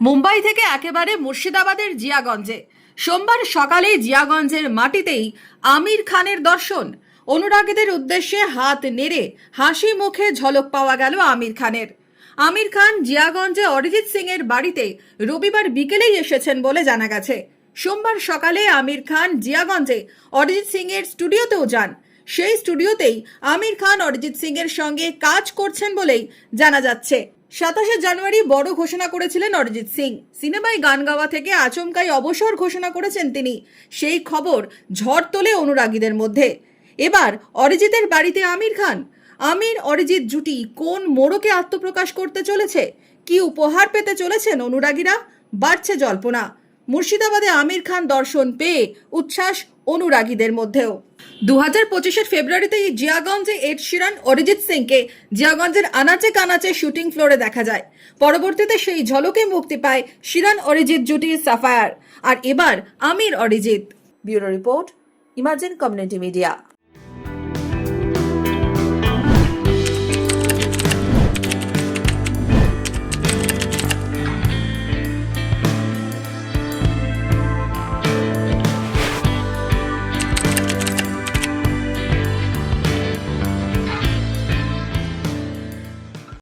মুম্বাই থেকে একেবারে মুর্শিদাবাদের জিয়াগঞ্জে সোমবার সকালে জিয়াগঞ্জের মাটিতেই আমির খানের দর্শন। অনুরাগীদের উদ্দেশ্যে হাত নেড়ে হাসি মুখে ঝলক পাওয়া গেল আমির খানের। আমির খান জিয়াগঞ্জে অরিজিৎ সিং এর বাড়িতে রবিবার বিকেলেই এসেছেন বলে জানা গেছে। সোমবার সকালে আমির খান জিয়াগঞ্জে অরিজিৎ সিং এর স্টুডিওতেও যান। সেই স্টুডিওতেই আমির খান অরিজিৎ সিং এর সঙ্গে কাজ করছেন বলেই জানা যাচ্ছে। 27শে জানুয়ারি বড় ঘোষণা করেছিলেন অরিজিৎ সিং। সিনেমায় গান গাওয়া থেকে আচমকাই অবসর ঘোষণা করেছেন তিনি। সেই খবর ঝড় তোলে অনুরাগীদের মধ্যে। এবার অরিজিতের বাড়িতে আমির খান। আমির অরিজিৎ জুটি কোন মোড়কে আত্মপ্রকাশ করতে চলেছে? কি উপহার পেতে চলেছেন অনুরাগীরা? বাড়ছে জল্পনা। মুর্শিদাবাদে আমির খান দর্শন পেয়ে উচ্ছ্বাস অনুরাগীদের মধ্যেও। 2025-এর ফেব্রুয়ারিতে জিয়াগঞ্জে এড শিরান অরিজিৎ সিংকে জিয়াগঞ্জের আনাচে কানাচে শুটিং ফ্লোরে দেখা যায়। পরবর্তীতে সেই ঝলকে মুক্তি পায় শিরান অরিজিৎ জুটির সাফায়ার। আর এবার Aamir Arijit. Bureau report, Imagine Community media.